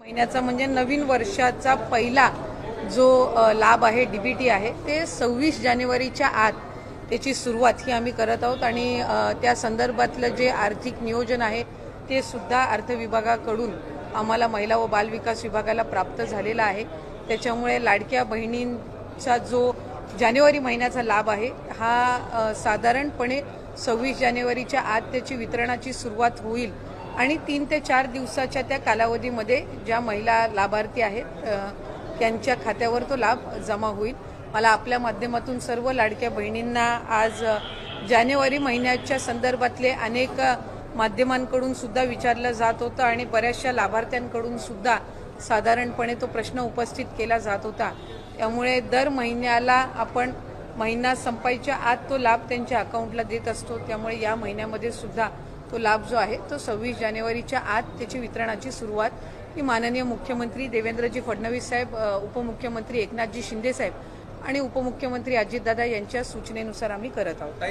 महिन्याचा म्हणजे नवीन वर्षाचा पहिला जो लाभ आहे डीबीटी आहे ते 26 जानेवारीच्या आत त्याची सुरुवात ही आम्ही करत आहोत आणि त्या संदर्भातलं जे आर्थिक नियोजन आहे ते सुद्धा अर्थ विभागाकडून आम्हाला महिला व बाल विकास विभागाला प्राप्त झालेला आहे। त्याच्यामुळे लाडक्या बहिणींचा जो जानेवारी महिन्याचा लाभ आहे हा साधारणपणे 26 जानेवारीच्या आत त्याची वितरणाची सुरुवात होईल आणि 3 ते 4 दिवसाच्या त्या कालावधीमध्ये ज्या महिला लाभार्थी आहेत त्यांच्या खात्यावर तो लाभ जमा होईल। मला आपल्या माध्यमातून सर्व लाडक्या बहिणींना आज जानेवारी महिन्याच्या संदर्भातले अनेक माध्यमांकडून सुद्धा विचारलं जात होतं आणि बऱ्याचशा लाभार्थ्यांकडून सुद्धा साधारणपणे तो प्रश्न उपस्थित केला जात होता। त्यामुळे दर महिन्याला आपण महिना संपायच्या आत तो लाभ त्यांच्या अकाउंटला देत असतो। त्यामुळे या महिन्यामध्ये सुद्धा तो लाभ जो आहे तो 26 जानेवारीच्या आत त्याची वितरणाची सुरुवात ही माननीय मुख्यमंत्री देवेंद्रजी फडणवीस साहेब, उपमुख्यमंत्री एकनाथजी शिंदे साहेब आणि उपमुख्यमंत्री अजितदादा यांच्या सूचनेनुसार आम्ही करत आहोत।